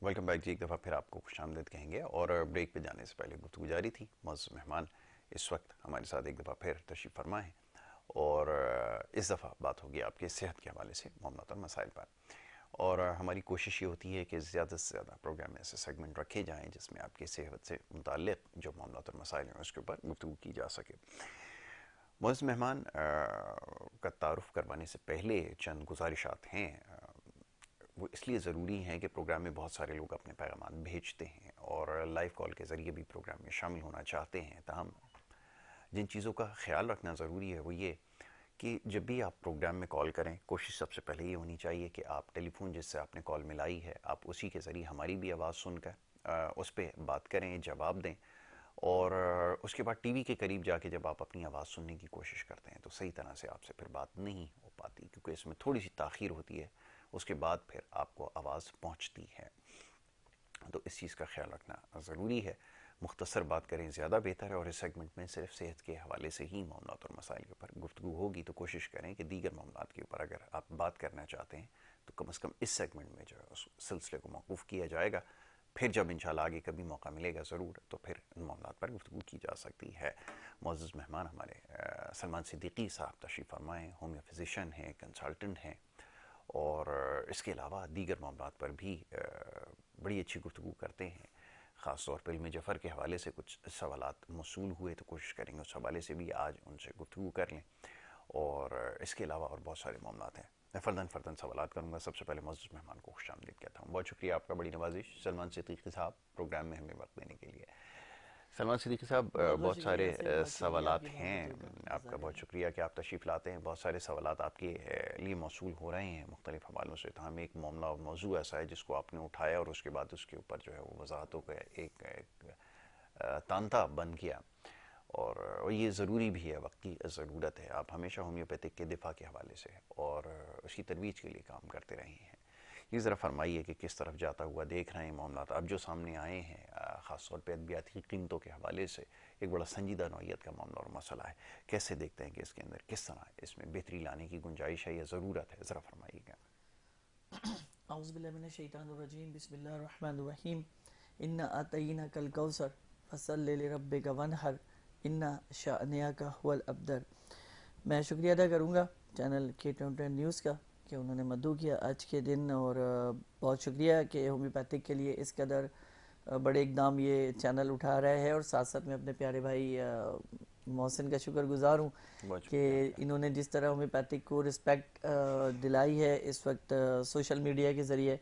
Welcome back जी। एक दफ़ा फिर आपको खुशामदीद कहेंगे और ब्रेक पे जाने से पहले गुफ्तगू जारी थी। मौजूद मेहमान इस वक्त हमारे साथ एक दफ़ा फिर तशरीफ़ फरमा है और इस दफ़ा बात होगी आपके सेहत के हवाले से मामलात और मसाइल पर। और हमारी कोशिश ये होती है कि ज़्यादा से ज़्यादा प्रोग्राम में ऐसे सेगमेंट रखे जाएँ जिसमें आपकी सेहत से मुताल्लिक़ जो मामलात और मसाइल हैं उसके ऊपर गुफ्तगू की जा सके। मौजूद मेहमान का तारुफ़ करवाने से पहले चंद गुजारिशात हैं। वो इसलिए ज़रूरी हैं कि प्रोग्राम में बहुत सारे लोग अपने पैगाम भेजते हैं और लाइव कॉल के ज़रिए भी प्रोग्राम में शामिल होना चाहते हैं। ताहम जिन चीज़ों का ख्याल रखना ज़रूरी है वो ये कि जब भी आप प्रोग्राम में कॉल करें, कोशिश सबसे पहले ये होनी चाहिए कि आप टेलीफोन जिससे आपने कॉल मिलाई है आप उसी के ज़रिए हमारी भी आवाज़ सुनकर उस पर बात करें, जवाब दें। और उसके बाद टीवी के करीब जाके जब आप अपनी आवाज़ सुनने की कोशिश करते हैं तो सही तरह से आपसे फिर बात नहीं हो पाती, क्योंकि इसमें थोड़ी सी ताख़ीर होती है, उसके बाद फिर आपको आवाज़ पहुंचती है। तो इस चीज़ का ख्याल रखना ज़रूरी है। मुख्तसर बात करें ज़्यादा बेहतर है और इस सेगमेंट में सिर्फ सेहत के हवाले से ही मामलात और मसाइल के ऊपर गुफ्तगू होगी। तो कोशिश करें कि दीगर मामलात के ऊपर अगर आप बात करना चाहते हैं तो कम से कम इस सेगमेंट में जो है उस सिलसिले को मौकूफ़ किया जाएगा। फिर जब इंशाल्लाह आगे कभी मौका मिलेगा ज़रूर तो फिर इन मामलात पर गुफ्तगू की जा सकती है। मुअज़्ज़ज़ मेहमान हमारे सलमान सिद्दीकी साहब तशरीफ़ फरमाएँ, होम्यो फिजिशन हैं, कंसल्टेंट हैं और इसके अलावा दीगर मामलात पर भी बड़ी अच्छी गुफ्तगू करते हैं। ख़ास तौर पर इल्म जफ़र के हवाले से कुछ सवालात मौसूल हुए तो कोशिश करेंगे उस हवाले से भी आज उनसे गुफ्तगू कर लें। और इसके अलावा और बहुत सारे मामलात हैं। मैं फ़र्दन सवालात करूँगा। सबसे पहले मौजूद मेहमान को खुशामदीद कहता हूँ। बहुत शुक्रिया आपका, बड़ी नवाजिश सलमान सिद्दीकी साहब प्रोग्राम में हमें वक्त देने के लिए। सलमान सिद्दीकी साहब, बहुत बहुत बहुत शुक्रिया सारे यासिर, बहुत शुक्रिया सवालात आपकी मोहब्बतों का हैं। आपका इंतज़ार बहुत में। शुक्रिया कि आप तशरीफ़ लाते हैं। बहुत सारे सवालात आपके लिए मौसूल हो रहे हैं मुख्तलिफ़ हवालों से। तो हम एक मामला और मौजू ऐसा है जिसको आपने उठाया और उसके बाद उसके ऊपर जो है वो वजाहतों का एक तांता बन गया और ये ज़रूरी भी है, वक्त की ज़रूरत है। आप हमेशा होम्योपैथिक के दिफा के हवाले से और उसकी तरवीज के लिए काम करते रहे हैं। ये ज़रा फरमाइए कि किस तरफ जाता हुआ देख रहे हैं मामला अब जो सामने आए हैं, ख़ास तौर पर अद्वियाती कीमतों के हवाले से एक बड़ा संजीदा नौइयत का मामला और मसला है। कैसे देखते हैं कि इसके अंदर किस तरह इसमें बेहतरी लाने की गुंजाइश है या ज़रूरत है, ज़रा फरमाइएगा। औज़ुबिल्लाहि मिनश्शैतानिर्रजीम, बिस्मिल्लाहिर्रहमानिर्रहीम। इन्ना अतईना कल कौसर फसल्लि लिरब्बिका वनहर इन्ना शानियाका हुवल अब्तर। मैं शुक्रिया अदा करूँगा चैनल K20 न्यूज़ का कि उन्होंने मदऊ किया आज के दिन। और बहुत शुक्रिया कि होम्योपैथिक के लिए इस कदर बड़े इकदाम ये चैनल उठा रहा है। और साथ साथ मैं अपने प्यारे भाई मोहसिन का शुक्रगुजार हूँ बहुत कि शुक्रिया आपका। इन्होंने जिस तरह होम्योपैथिक को रिस्पेक्ट दिलाई है इस वक्त सोशल मीडिया के ज़रिए।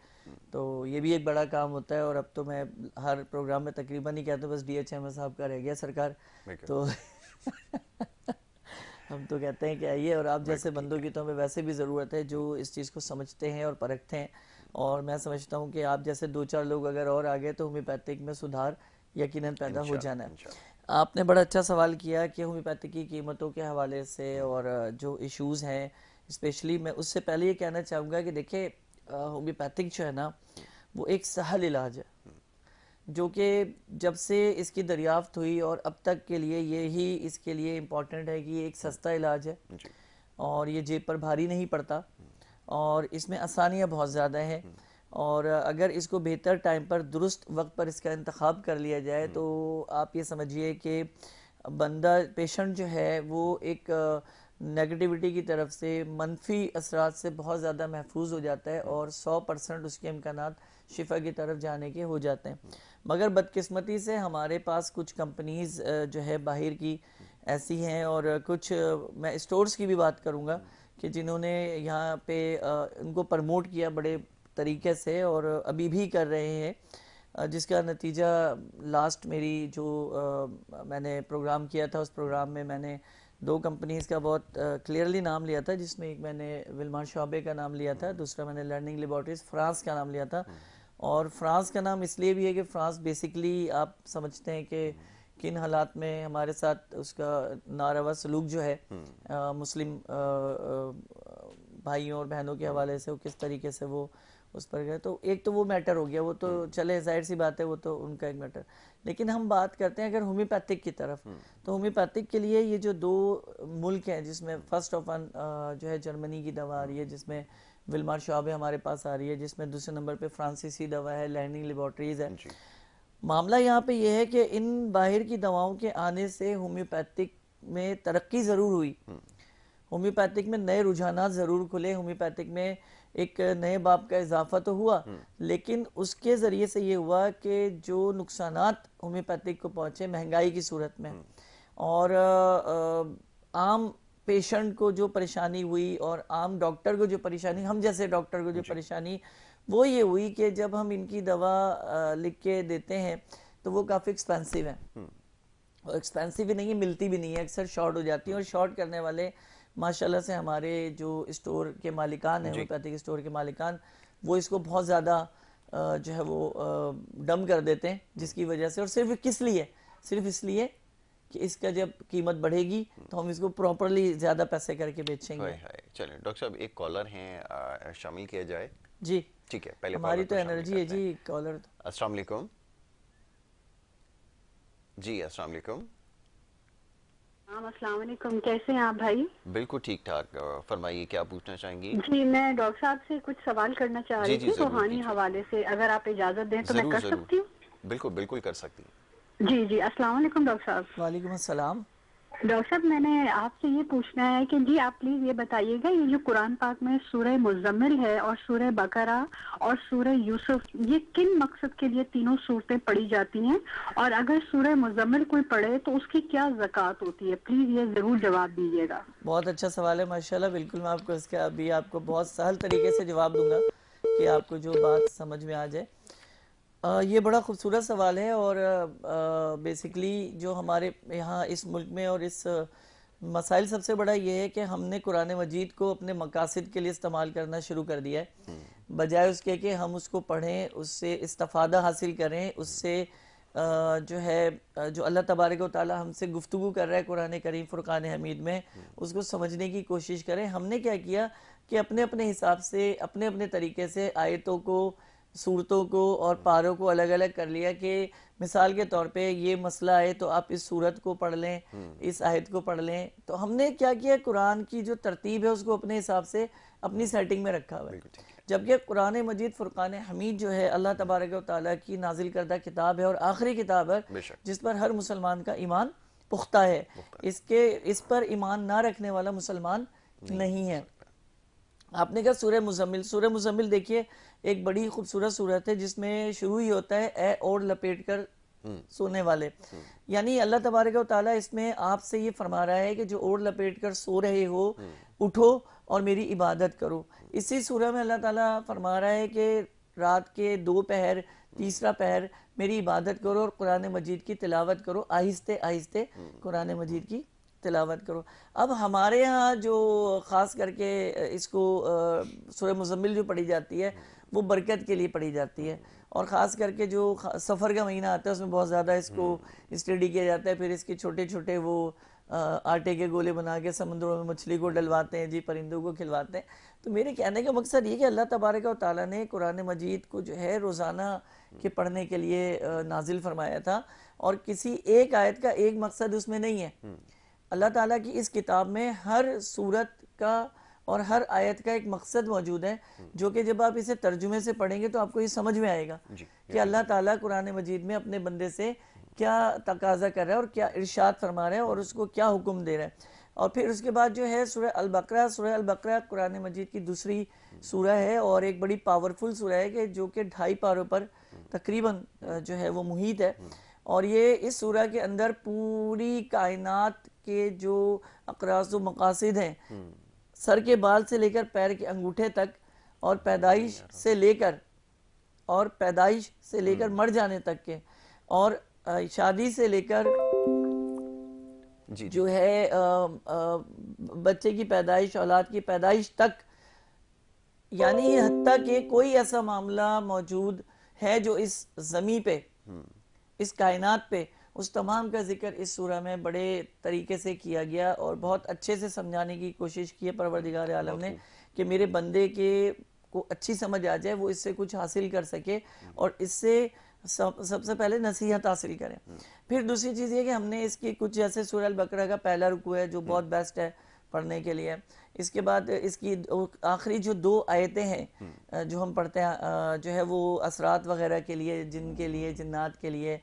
तो ये भी एक बड़ा काम होता है। और अब तो मैं हर प्रोग्राम में तकरीबन ही कहता हूँ बस DHM साहब का रह गया सरकार। बिल्कुल तो हम तो कहते हैं कि आइए, और आप जैसे बिल्कुल ठीक बंदों है। की तो हमें वैसे भी ज़रूरत है जो इस चीज़ को समझते हैं और परखते हैं। और मैं समझता हूँ कि आप जैसे दो चार लोग अगर और आ गए तो होम्योपैथिक में सुधार यकीनन पैदा हो जाना इंशाल्लाह है। इंशाल्लाह। आपने बड़ा अच्छा सवाल किया कि होम्योपैथिक की कीमतों के हवाले से और जो इश्यूज़ हैं स्पेशली। मैं उससे पहले ये कहना चाहूँगा कि देखिए होम्योपैथिक जो है ना वो एक सहल इलाज है जो कि जब से इसकी दरियाफ्त हुई और अब तक के लिए यही इसके लिए इम्पॉर्टेंट है कि ये एक सस्ता इलाज है जी। और ये जेब पर भारी नहीं पड़ता और इसमें आसानियाँ बहुत ज़्यादा हैं। और अगर इसको बेहतर टाइम पर दुरुस्त वक्त पर इसका इंतखाब कर लिया जाए तो आप ये समझिए कि बंदा पेशेंट जो है वो एक नेगेटिविटी की तरफ से मनफी असरात से बहुत ज़्यादा महफूज हो जाता है और 100% उसके इम्कानात शिफा की तरफ जाने के हो जाते हैं। मगर बदकिस्मती से हमारे पास कुछ कंपनीज़ जो है बाहर की ऐसी हैं और कुछ मैं स्टोर्स की भी बात करूँगा कि जिन्होंने यहाँ पे उनको प्रमोट किया बड़े तरीके से और अभी भी कर रहे हैं। जिसका नतीजा लास्ट मेरी जो मैंने प्रोग्राम किया था उस प्रोग्राम में मैंने दो कंपनीज़ का बहुत क्लियरली नाम लिया था, जिसमें एक मैंने विल्मान शॉबे का नाम लिया था, दूसरा मैंने लर्निंग लेबॉर्ट्रीज फ्रांस का नाम लिया था। और फ्रांस का नाम इसलिए भी है कि फ्रांस बेसिकली आप समझते हैं कि किन हालात में हमारे साथ उसका नारवा सलूक जो है मुस्लिम भाइयों और बहनों के हवाले से वो किस तरीके से वो उस पर गए। तो एक तो वो मैटर हो गया, वो तो चले जाहिर सी बात है, वो तो उनका एक मैटर। लेकिन हम बात करते हैं अगर होम्योपैथिक की तरफ, तो होम्योपैथिक के लिए ये जो दो मुल्क हैं जिसमें फर्स्ट ऑफ वन जो है जर्मनी की दवा आ रही है, जिसमें विलमार शॉब हमारे पास आ रही है, जिसमें दूसरे नंबर पे फ्रांसीसी दवा है, लैनिंग लेबॉर्ट्रीज है। जी। मामला यहाँ पे ये है कि इन बाहर की दवाओं के आने से होम्योपैथिक में तरक्की ज़रूर हुई, होम्योपैथिक में नए रुझानात ज़रूर खुले, होम्योपैथिक में एक नए बाब का इजाफा तो हुआ, लेकिन उसके ज़रिए से ये हुआ कि जो नुकसानात होम्योपैथिक को पहुँचे महंगाई की सूरत में, और आम पेशेंट को जो परेशानी हुई और आम डॉक्टर को जो परेशानी, हम जैसे डॉक्टर को जो परेशानी, वो ये हुई कि जब हम इनकी दवा लिख के देते हैं तो वो काफ़ी एक्सपेंसिव है, और एक्सपेंसिव भी नहीं है, मिलती भी नहीं है, अक्सर शॉर्ट हो जाती है। और शॉर्ट करने वाले माशाल्लाह से हमारे जो स्टोर के मालिकान हैं, होम्योपैथिक स्टोर के मालिकान, वो इसको बहुत ज़्यादा जो है वो डम कर देते हैं, जिसकी वजह से, और सिर्फ किस लिए, सिर्फ इसलिए कि इसका जब कीमत बढ़ेगी तो हम इसको प्रॉपरली ज़्यादा पैसे करके बेचेंगे। चलिए डॉक्टर साहब, एक कॉलर हैं, शामिल किया जाए। जी ठीक है, पहले हमारी तो एनर्जी है जी कॉलर। अस्सलाम वालेकुम जी। अस्सलाम वालेकुम। अस्सलाम वालेकुम, कैसे हैं आप भाई? बिल्कुल ठीक ठाक, फरमाइए क्या पूछना चाहेंगी? जी, मैं डॉक्टर साहब से कुछ सवाल करना चाह रही थी रूहानी हवाले से, अगर आप इजाजत दें तो मैं कर सकती हूँ? बिल्कुल बिल्कुल कर सकती हैं। जी जी, अस्सलाम वालेकुम डॉक्टर साहब। वालेकुम अस्सलाम। डॉक्टर साहब, मैंने आपसे ये पूछना है कि जी आप प्लीज ये बताइएगा, ये जो कुरान पाक में सूरह मुज़म्मिल है और सूरह बकरा और सूरह यूसुफ, ये किन मकसद के लिए तीनों सूरतें पढ़ी जाती हैं, और अगर सूरह मुज़म्मिल कोई पढ़े तो उसकी क्या ज़कात होती है? प्लीज ये जरूर जवाब दीजिएगा। बहुत अच्छा सवाल है माशाल्लाह, बिल्कुल मैं आपको इसका अभी आपको बहुत सहल तरीके से जवाब दूंगा कि आपको जो बात समझ में आ जाए। ये बड़ा खूबसूरत सवाल है, और बेसिकली जो हमारे यहाँ इस मुल्क में और इस मसाइल सबसे बड़ा ये है कि हमने कुरान मजीद को अपने मकासद के लिए इस्तेमाल करना शुरू कर दिया है, बजाय उसके कि हम उसको पढ़ें, उससे इस्तिफादा हासिल करें, उससे जो है जो अल्लाह तबारक व तआला हमसे गुफ्तगू कर रहा है कुरान करीम फुरकान हमीद में, उसको समझने की कोशिश करें। हमने क्या किया कि अपने अपने हिसाब से, अपने अपने तरीके से आयतों को, सूरतों को और पारों को अलग अलग कर लिया कि मिसाल के तौर पे ये मसला है तो आप इस सूरत को पढ़ लें, इस आयत को पढ़ लें। तो हमने क्या किया, कुरान की जो तरतीब है उसको अपने हिसाब से अपनी सेटिंग में रखा हुआ है, जबकि कुरान मजीद फुरकान हमीद जो है अल्लाह तबारक व तआला की नाजिल करदा किताब है और आखिरी किताब है जिस पर हर मुसलमान का ईमान पुख्ता है। इस पर ईमान ना रखने वाला मुसलमान नहीं है। आपने कहा सूरह मुज़म्मिल, सूरह मुज़म्मिल देखिए एक बड़ी खूबसूरत सूरत है जिसमें शुरू ही होता है ए और लपेट कर सोने वाले, यानी अल्लाह तबारक व तआला इसमें आपसे ये फरमा रहा है कि जो ओढ़ लपेट कर सो रहे हो, उठो और मेरी इबादत करो। इसी सूरह में अल्लाह ताला फरमा रहा है कि रात के 2 पहर, तीसरा पहर मेरी इबादत करो और कुरान मजीद की तिलावत करो, आहिस्ते आहिस्ते कुरान मजीद की तिलावत करो। अब हमारे यहाँ जो ख़ास करके इसको सूरह मुज़म्मिल जो पढ़ी जाती है वो बरकत के लिए पढ़ी जाती है, और ख़ास करके जो सफ़र का महीना आता है उसमें बहुत ज़्यादा इसको स्टडी किया जाता है। फिर इसके छोटे छोटे वो आटे के गोले बना के समुद्रों में मछली को डलवाते हैं जी, परिंदों को खिलवाते हैं। तो मेरे कहने का मकसद ये कि अल्लाह तबारक व तआला ने कुरान मजीद को जो है रोज़ाना के पढ़ने के लिए नाजिल फरमाया था, और किसी एक आयत का एक मकसद उसमें नहीं है। अल्लाह ताला की इस किताब में हर सूरत का और हर आयत का एक मकसद मौजूद है, जो कि जब आप इसे तर्जुमे से पढ़ेंगे तो आपको ये समझ में आएगा कि अल्लाह ताला कुरान मजीद में अपने बंदे से क्या तकाजा कर रहा है और क्या इरशाद फरमा रहा है और उसको क्या हुक्म दे रहा है। और फिर उसके बाद जो है सूरह अल बकरा, सूरह अल बकरा कुरान मजीद की दूसरी सूरह है और एक बड़ी पावरफुल सूरह है कि जो कि 2.5 पारों पर तकरीबन जो है वो मुहित है। और ये इस सूरह के अंदर पूरी कायनात के जो अक़राज़ व मक़ासिद हैं, सर के बाल से लेकर पैर के अंगूठे तक, और पैदाइश से लेकर मर जाने तक के, और शादी से लेकर जो है बच्चे की पैदाइश, औलाद की पैदाइश तक, यानी हत्ता कि कोई ऐसा मामला मौजूद है जो इस ज़मीन पे, इस कायनात पे, उस तमाम का जिक्र इस सूरह में बड़े तरीके से किया गया और बहुत अच्छे से समझाने की कोशिश की है परवरदिगार आलम ने कि मेरे बंदे के को अच्छी समझ आ जाए, वो इससे कुछ हासिल कर सके और इससे सबसे पहले नसीहत हासिल करें। फिर दूसरी चीज़ ये कि हमने इसकी कुछ, जैसे सूरह अल बकरा का पहला रुकू है जो बहुत बेस्ट है, पढ़ने के लिए। इसके बाद इसकी आखिरी जो 2 आयतें हैं जो हम पढ़ते हैं जो है वो असरात वगैरह के लिए, जिन के लिए, जिन्नात के लिए,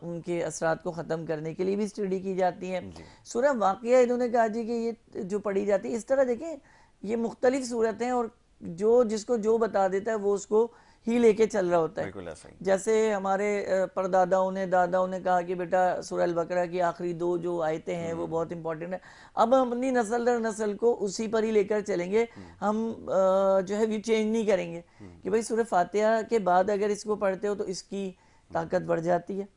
उनके असरात को ख़त्म करने के लिए भी स्टडी की जाती है। सूरह वाक़िया इन्होंने कहा जी कि ये जो पढ़ी जाती है, इस तरह देखें ये मुख्तलिफ सूरतें, और जो जिसको जो बता देता है वो उसको ही लेके चल रहा होता है। बिल्कुल ऐसा ही। जैसे हमारे परदादाओं ने, दादाओं ने कहा कि बेटा सूरह अल-बकरा की आखिरी 2 जो आयतें हैं वो बहुत इंपॉर्टेंट है। अब हम अपनी नस्ल दर नस्ल को उसी पर ही लेकर चलेंगे, हम जो है व्यू चेंज नहीं करेंगे कि भाई सूरह फातिहा के बाद अगर इसको पढ़ते हो तो इसकी ताकत बढ़ जाती है,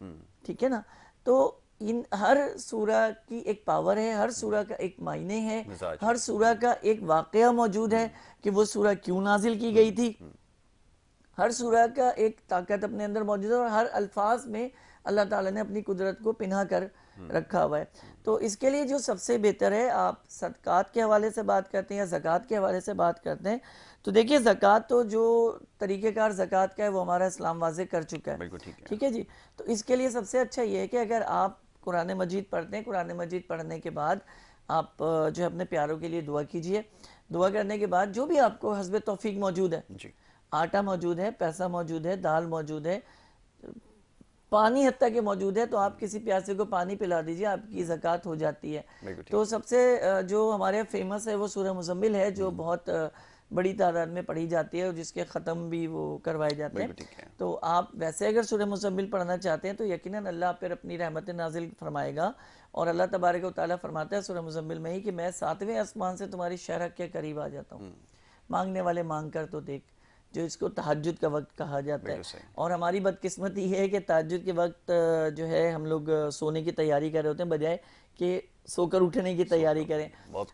ठीक है ना। तो इन हर सूरह की एक पावर है, हर सूरह का एक मायने है, हर सूरह का एक वाक़या मौजूद है कि वो सूरह क्यों नाजिल की गई थी। हर सूरह का एक ताकत अपने अंदर मौजूद है और हर अल्फाज में अल्लाह ताला ने अपनी कुदरत को पिन्हा कर रखा हुआ है। तो इसके लिए जो सबसे बेहतर है, आप सदकात के हवाले से बात करते हैं या ज़कात के हवाले से बात करते हैं, तो देखिए ज़कात तो जो तरीक़ेकार ज़कात का है वो हमारा इस्लाम वाज़े कर चुका है, ठीक है जी। तो इसके लिए सबसे अच्छा ये है कि अगर आप कुरान मजीद पढ़ते हैं, कुरान मजीद पढ़ने के बाद आप जो है अपने प्यारों के लिए दुआ कीजिए। दुआ करने के बाद जो भी आपको हस्ब तौफीक मौजूद है, आटा मौजूद है, पैसा मौजूद है, दाल मौजूद है, पानी हत्ता के मौजूद है, तो आप किसी प्यासे को पानी पिला दीजिए, आपकी ज़कात हो जाती है। तो सबसे जो हमारे फेमस है वो सूरह मुज़म्मिल है, जो बहुत बड़ी तादाद में पढ़ी जाती है और जिसके ख़त्म भी वो करवाए जाते हैं। तो आप वैसे अगर सूरह मुज़म्मिल पढ़ना चाहते हैं तो यकीनन अल्लाह फिर अपनी रहमत नाजिल फरमाएगा। और अल्लाह तबारक व तआला फरमाता है सूरह मुज़म्मिल में ही कि मैं 7वें आसमान से तुम्हारी शरह के करीब आ जाता हूँ, मांगने वाले मांग कर तो देख, जो इसको तहज्जुद का वक्त कहा जाता है। और हमारी बदकिस्मती ये है कि तहज्जुद के वक्त जो है हम लोग सोने की तैयारी कर रहे होते हैं बजाय कि सोकर उठने की तैयारी करें।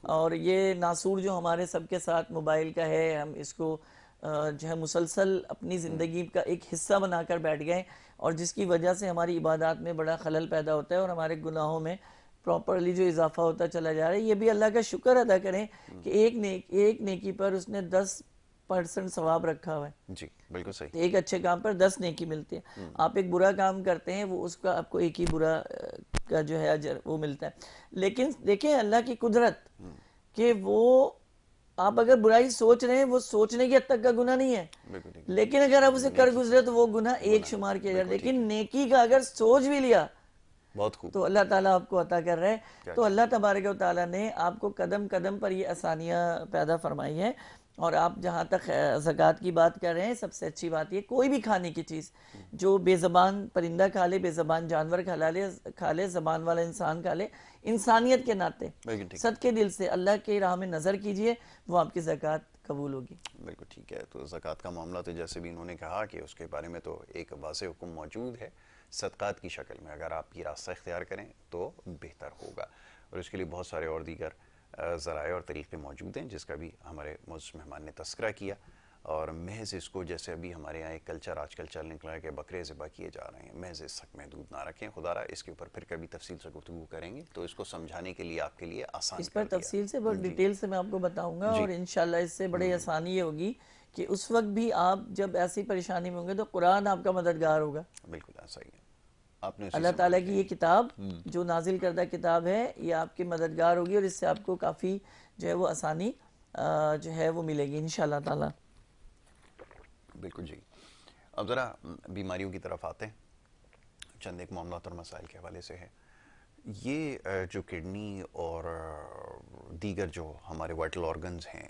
और ये नासूर जो हमारे सबके साथ मोबाइल का है, हम इसको जो है मुसलसल अपनी ज़िंदगी का एक हिस्सा बनाकर बैठ गए, और जिसकी वजह से हमारी इबादत में बड़ा खलल पैदा होता है और हमारे गुनाहों में प्रॉपरली जो इजाफा होता चला जा रहा है। ये भी अल्लाह का शुक्र अदा करें कि एक नेकी पर उसने 10% सवाब रखा हुआ है। जी बिल्कुल सही। एक अच्छे काम पर 10 नेकी मिलती है। आप एक बुरा काम करते हैं, वो उसका आपको एक ही बुरा का जो है अजर वो मिलता है। लेकिन देखें अल्लाह की कुदरत कि वो आप अगर बुराई सोच रहे हैं, वो सोचने की हद तक का गुनाह नहीं है, लेकिन अगर आप उसे कर गुजरे तो वो गुनाह एक शुमार किया जाए। लेकिन नेकी का अगर सोच भी लिया बहुत खूब, तो अल्लाह ताला आपको अता कर रहे हैं। तो अल्लाह तबारक व तआला ने आपको कदम कदम पर ये आसानियाँ पैदा फरमाई हैं। और आप जहाँ तक ज़कात की बात कर रहे हैं, सबसे अच्छी बात ये, कोई भी खाने की चीज़ जो बेज़बान परिंदा खा ले, बेज़बान जानवर खा ले, ज़बान वाला इंसान खा ले, इंसानियत के नाते सदके दिल से अल्लाह के राह में नज़र कीजिए, वो आपकी ज़कात कबूल होगी। बिल्कुल ठीक है। तो ज़कात का मामला तो जैसे भी इन्होंने कहा कि उसके बारे में तो एक वाज़ेह हुक्म मौजूद है सदक़ात की शक्ल में, अगर आप ये रास्ता इख्तियार करें तो बेहतर होगा। और इसके लिए बहुत सारे और दीगर ज़राए और तरीक़े मौजूद हैं जिसका भी हमारे मुअज़्ज़ज़ मेहमान ने तस्करा किया। और महज़ इसको, जैसे अभी हमारे यहाँ एक कल्चर आजकल चल निकला है कि बकरे ज़िबा किए जा रहे हैं, महज़ इस तक महदूद ना रखें। खुदारा इसके ऊपर फिर कभी तफसील से गुफ्तगू करेंगे, तो इसको समझाने के लिए आपके लिए आसान इस पर तफसील से बहुत डिटेल से मैं आपको बताऊँगा। और इंशाअल्लाह इससे बड़ी आसानी ये होगी कि उस वक्त भी आप जब ऐसी परेशानी में होंगे तो कुरान आपका मददगार होगा। बिल्कुल ऐसा ही है। अल्लाह ताला की ये किताब जो नाजिल करदा किताब है, ये आपकी मददगार होगी और इससे आपको काफ़ी जो है वो आसानी जो है वो मिलेगी इंशाअल्लाह ताला। बिल्कुल जी। अब ज़रा बीमारियों की तरफ आते हैं। चंद एक मामलात और मसाइल के हवाले से है। ये जो किडनी और दीगर जो हमारे वाइटल ऑर्गन्स हैं,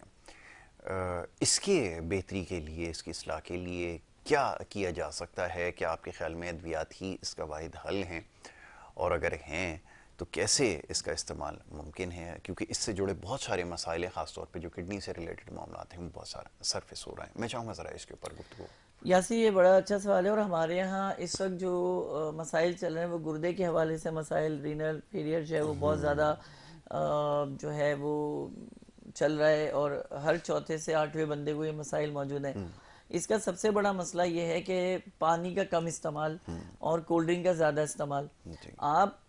इसके बेहतरी के लिए, इसकी इस्लाह के लिए क्या किया जा सकता है? क्या आपके ख्याल में अद्वियात ही इसका वाहिद हल हैं? और अगर हैं तो कैसे इसका इस्तेमाल मुमकिन है? क्योंकि इससे जुड़े बहुत सारे मसाइल, ख़ास तौर पे जो किडनी से रिलेटेड मामला हैं, वो बहुत सारा सरफेस हो रहा है। मैं चाहूँगा ज़रा इसके ऊपर गुफ्तगू। यासी ये बड़ा अच्छा सवाल है। और हमारे यहाँ इस वक्त जो मसाइल चल रहे हैं वो गुर्दे के हवाले से मसाइल, रीनल फेलियर जो है वो बहुत ज़्यादा जो है वो चल रहा है और हर चौथे से 8वें बंदे को ये मसाइल मौजूद हैं। इसका सबसे बड़ा मसला ये है कि पानी का कम इस्तेमाल और कोल्ड ड्रिंक का ज़्यादा इस्तेमाल। आप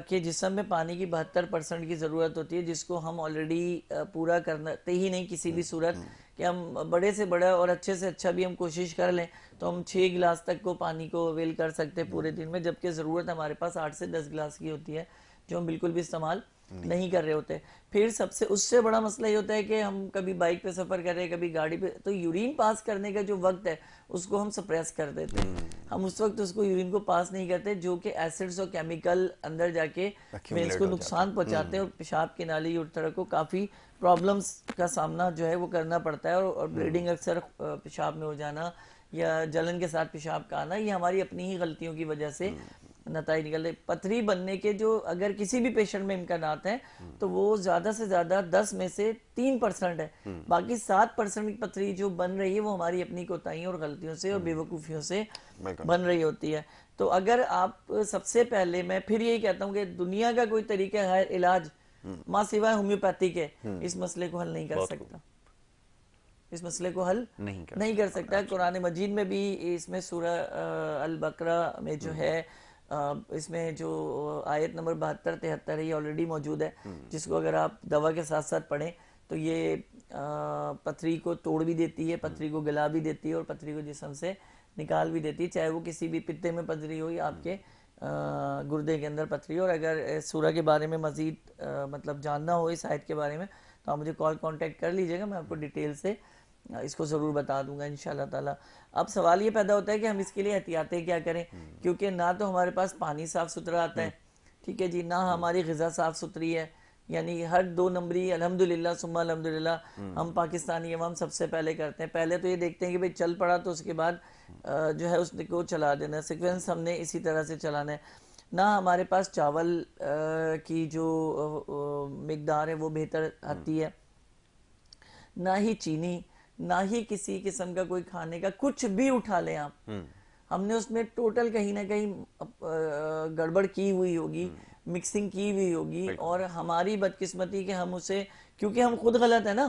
के जिस्म में पानी की 72% की ज़रूरत होती है, जिसको हम ऑलरेडी पूरा करते ही नहीं किसी भी सूरत कि हम बड़े से बड़ा और अच्छे से अच्छा भी हम कोशिश कर लें तो हम 6 गिलास तक को पानी को अवेल कर सकते हैं पूरे दिन में, जबकि ज़रूरत हमारे पास 8 से 10 गिलास की होती है जो हम बिल्कुल भी इस्तेमाल नहीं कर रहे होते। फिर सबसे उससे बड़ा मसला ये होता है कि हम कभी बाइक पे सफ़र कर रहे हैं, कभी गाड़ी पे, तो यूरिन पास करने का जो वक्त है उसको हम सप्रेस कर देते हैं। हम उस वक्त उसको यूरिन को पास नहीं करते, जो कि एसिड्स और केमिकल अंदर जाके मेंस को नुकसान पहुंचाते हैं और पेशाब की नाली और तरह को काफ़ी प्रॉब्लम्स का सामना जो है वो करना पड़ता है। और ब्लीडिंग अक्सर पेशाब में हो जाना या जलन के साथ पेशाब का आना, ये हमारी अपनी ही गलतियों की वजह से नताइज निकलते। पथरी बनने के जो अगर किसी भी पेशेंट में इम्कानात हैं तो वो ज़्यादा से ज़्यादा 10 में से 3% है। बाकी 7% की पथरी जो बन रही है वो हमारी अपनी कोताहियों और गलतियों से और बेवकूफ़ियों से बन रही होती है। तो अगर आप सबसे पहले, मैं फिर यही कहता हूँ कि दुनिया का कोई तरीका है इलाज माँ सिवाय होम्योपैथी के इस मसले को हल नहीं कर सकता, इस मसले को हल नहीं कर सकता। कुरान मजीद में भी इसमें सूरह अल बकरा में जो है इसमें जो आयत नंबर 72-73 ये ऑलरेडी मौजूद है, जिसको अगर आप दवा के साथ साथ पढ़ें तो ये पथरी को तोड़ भी देती है, पथरी को गला भी देती है और पथरी को जिस्म से निकाल भी देती है, चाहे वो किसी भी पित्ते में पथरी हो या आपके गुर्दे के अंदर पथरी हो। और अगर सूरह के बारे में मजीद मतलब जानना हो इस आयत के बारे में तो आप मुझे कॉल कांटेक्ट कर लीजिएगा, मैं आपको डिटेल से इसको ज़रूर बता दूंगा इंशाल्लाह ताला। अब सवाल ये पैदा होता है कि हम इसके लिए एहतियातें क्या करें, क्योंकि ना तो हमारे पास पानी साफ़ सुथरा आता है, ठीक है जी, ना हमारी ग़िज़ा साफ़ सुथरी है, यानी हर 2 नंबरी अल्हम्दुलिल्लाह सुम्मा अल्हम्दुलिल्लाह हम पाकिस्तानी अवाम सबसे पहले करते हैं। पहले तो ये देखते हैं कि भाई चल पड़ा तो उसके बाद जो है उसको चला देना, सीक्वेंस हमने इसी तरह से चलाना है। ना हमारे पास चावल की जो मिकदार है वो बेहतर आती है, ना ही चीनी, ना ही किसी किस्म का कोई खाने का कुछ भी उठा लें आप, हमने उसमें टोटल कहीं ना कहीं गड़बड़ की हुई होगी, मिक्सिंग की हुई होगी। और हमारी बदकिस्मती कि हम उसे, क्योंकि हम खुद गलत है ना,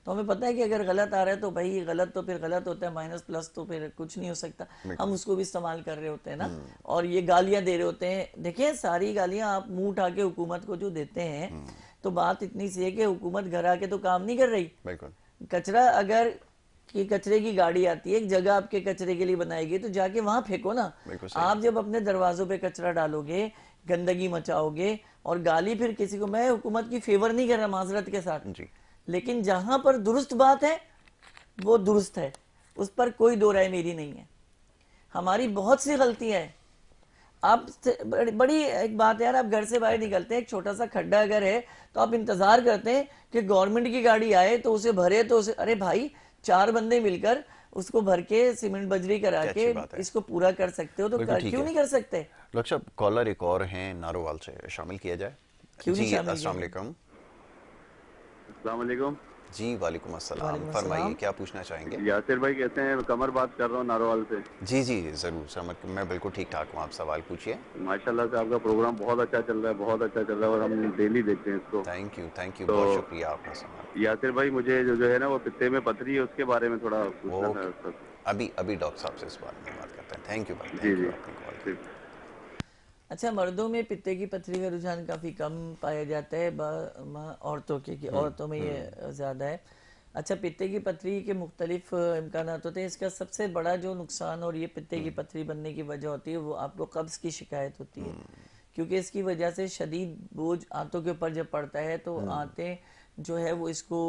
तो हमें पता है कि अगर गलत आ रहा है तो भाई गलत तो फिर गलत होता है, माइनस प्लस तो फिर कुछ नहीं हो सकता, हम उसको भी इस्तेमाल कर रहे होते हैं ना। और ये गालियां दे रहे होते हैं, देखिए सारी गालियां आप मुंह उठा के हुकूमत को जो देते हैं, तो बात इतनी सी है कि हुकूमत घर आके तो काम नहीं कर रही। कचरा अगर कि कचरे की गाड़ी आती है, एक जगह आपके कचरे के लिए बनाएगी तो जाके वहां फेंको ना। आप जब अपने दरवाजों पे कचरा डालोगे, गंदगी मचाओगे और गाली फिर किसी को, मैं हुकूमत की फेवर नहीं कर रहा माजरत के साथ जी, लेकिन जहां पर दुरुस्त बात है वो दुरुस्त है, उस पर कोई दो राय मेरी नहीं है। हमारी बहुत सी गलतियां हैं। आप बड़ी एक बात यार, आप घर से बाहर निकलते हैं, एक छोटा सा खड्डा अगर है तो आप इंतजार करते हैं कि गवर्नमेंट की गाड़ी आए तो उसे भरे, तो उसे, अरे भाई 4 बंदे मिलकर उसको भर के सीमेंट बजरी करा के इसको पूरा कर सकते हो, तो क्यों नहीं कर सकते? डॉक्टर साहब कॉलर एक और हैं नारोवाल से, शामिल किया जाए। क्यों नहीं शामिल? अस्सलाम वालेकुम। अस्सलाम वालेकुम जी वालेकुम अस्सलाम, फरमाइए क्या पूछना चाहेंगे? यासिर भाई कहते हैं, कमर बात कर रहा हूँ नारोवाल से। जी जी जरूर समझ, मैं बिल्कुल ठीक ठाक हूँ, आप सवाल पूछिए। माशाल्लाह से आपका प्रोग्राम बहुत अच्छा चल रहा है, बहुत अच्छा चल रहा है और हम डेली देखते हैं इसको। थैंक यू बहुत शुक्रिया आपका सवाल। यासिर भाई मुझे जो है ना वो पित्ते में पथरी है उसके बारे में थोड़ा पूछना था। अभी डॉक्टर साहब से इस बारे में बात करते हैं। थैंक यू भाई, जी जी। अच्छा, मर्दों में पित्ते की पथरी का रुझान काफ़ी कम पाया जाता है, औरतों के औरतों में ये ज़्यादा है। अच्छा, पित्ते की पथरी के मुख्तलिफ इम्कानात होते हैं। इसका सबसे बड़ा जो नुकसान और ये पित्ते की पथरी बनने की वजह होती है वो आपको कब्ज़ की शिकायत होती है, क्योंकि इसकी वजह से शदीद बोझ आंतों के ऊपर जब पड़ता है तो आंतें जो है वो इसको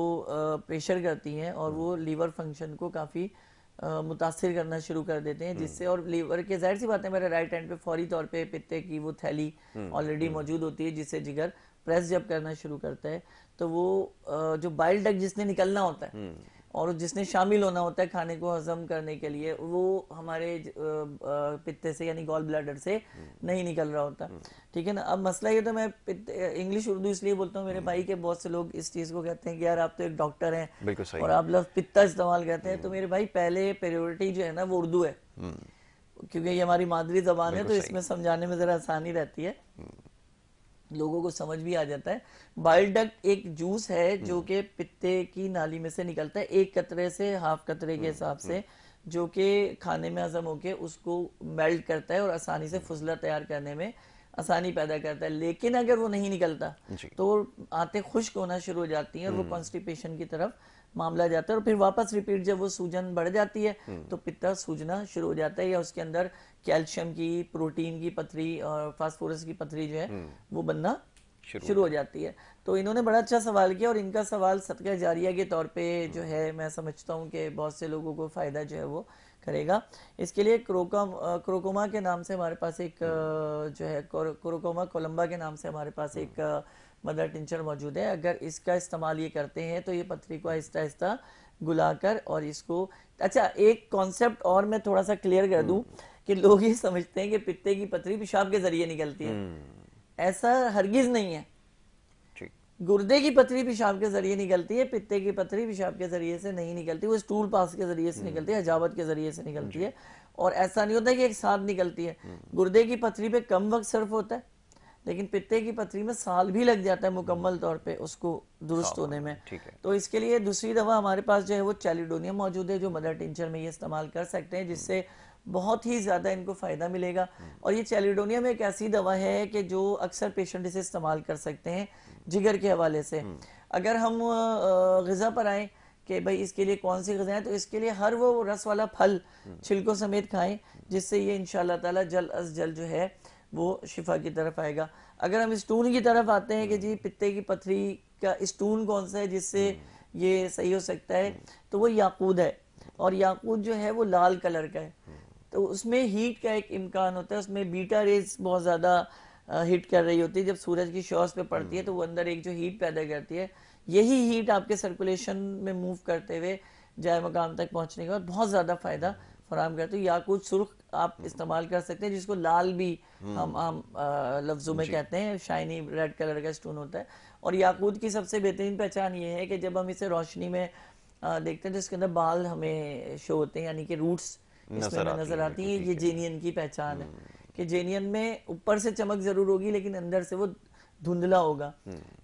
प्रेशर करती हैं और वो लीवर फंक्शन को काफ़ी मुतासिर करना शुरू कर देते हैं, जिससे, और लीवर के जाहिर सी बात है मेरे राइट हैंड पे फौरी तौर पे पित्ते की वो थैली ऑलरेडी मौजूद होती है, जिससे जिगर प्रेस जब करना शुरू करता है तो वो जो बाइल डक्ट जिसने निकलना होता है और जिसने शामिल होना होता है खाने को हजम करने के लिए, वो हमारे पित्ते से यानी गॉल ब्लैडर से नहीं निकल रहा होता, ठीक है ना। अब मसला ये, तो मैं इंग्लिश उर्दू इसलिए बोलता हूँ, मेरे भाई के बहुत से लोग इस चीज़ को कहते हैं कि यार आप तो एक डॉक्टर हैं और आप लफ्ज़ पित्ता इस्तेमाल करते हैं, तो मेरे भाई पहले प्रायोरिटी जो है ना वो उर्दू है, क्योंकि ये हमारी मादरी ज़बान है, तो इसमें समझाने में ज़रा आसानी रहती है, लोगों को समझ भी आ जाता है। बाइल डक्ट एक जूस है जो कि पित्ते की नाली में से निकलता है, 1 कतरे से हाफ कतरे के हिसाब से, जो कि खाने में हजम होके उसको मेल्ट करता है और आसानी से फुजला तैयार करने में आसानी पैदा करता है। लेकिन अगर वो नहीं निकलता तो आंतें खुश्क होना शुरू हो जाती हैं और वो कॉन्स्टिपेशन की तरफ मामला जाता है, और फिर वापस रिपीट जब वो सूजन बढ़ जाती है तो पित्ता सूजना शुरू हो जाता है, या उसके अंदर कैल्शियम की, प्रोटीन की पथरी और फास्फोरस की पथरी जो है वो बनना शुरू हो जाती है। तो इन्होंने बड़ा अच्छा सवाल किया और इनका सवाल सदका जारिया के तौर पे जो है मैं समझता हूँ कि बहुत से लोगों को फ़ायदा जो है वो करेगा। इसके लिए क्रोकोमा के नाम से हमारे पास एक जो है क्रोकोमा कोलम्बा के नाम से हमारे पास एक मदर टिंचर मौजूद है। अगर इसका इस्तेमाल ये करते हैं तो ये पथरी को आहिस्ता आहिस्ता गुलाकर और इसको, अच्छा एक कॉन्सेप्ट और मैं थोड़ा सा क्लियर कर दूं कि लोग ये समझते हैं कि पित्ते की पथरी पेशाब के जरिए निकलती है। ऐसा हरगिज नहीं है। गुर्दे की पथरी पेशाब के जरिए निकलती है, पित्ते की पथरी पेशाब के जरिए से नहीं निकलती, वो स्टूल पास के जरिए से निकलती है, हजावत के जरिए से निकलती है। और ऐसा नहीं होता कि एक साथ निकलती है। गुर्दे की पथरी पे कम वक्त सर्फ होता है, लेकिन पित्ते की पथरी में साल भी लग जाता है मुकम्मल तौर पे उसको दुरुस्त होने में। तो इसके लिए दूसरी दवा हमारे पास जो है वो चैलिडोनियम मौजूद है, जो मदर टिंचर में ये इस्तेमाल कर सकते हैं, जिससे बहुत ही ज़्यादा इनको फ़ायदा मिलेगा। और ये चैलिडोनियम एक ऐसी दवा है कि जो अक्सर पेशेंट इसे इस्तेमाल कर सकते हैं जिगर के हवाले से। अगर हम ग़िज़ा पर आएँ कि भाई इसके लिए कौन सी ग़िज़ा है, तो इसके लिए हर वो रस वाला फल छिलकों समेत खाएं, जिससे ये इंशाअल्लाह ताला जल्द अज जल्द जो है वो शिफा की तरफ आएगा। अगर हम स्टून की तरफ आते हैं कि जी पित्ते की पथरी का स्टून कौन सा है जिससे ये सही हो सकता है, तो वो याकूत है। और याकूत जो है वो लाल कलर का है, तो उसमें हीट का एक इम्कान होता है। उसमें बीटा रेज बहुत ज़्यादा हीट कर रही होती है, जब सूरज की शॉस पे पड़ती है तो वो अंदर एक जो हीट पैदा करती है, यही हीट आपके सर्कुलेशन में मूव करते हुए जाए मकाम तक पहुंचने के बाद बहुत ज़्यादा फ़ायदा फराम करते हैं। याकूत सुर्ख आप इस्तेमाल कर सकते हैं, जिसको लाल भी हम आम लफ्ज़ों में कहते हैं, शाइनी रेड कलर का स्टोन होता है। और याकूत की सबसे बेहतरीन पहचान ये है कि जब हम इसे रोशनी में देखते हैं तो इसके अंदर बाल हमें शो होते हैं, यानी कि रूट्स इसमें नजर आती हैं। ये जेनियन की पहचान है कि जेनियन में ऊपर से चमक जरूर होगी लेकिन अंदर से वो धुंधला होगा।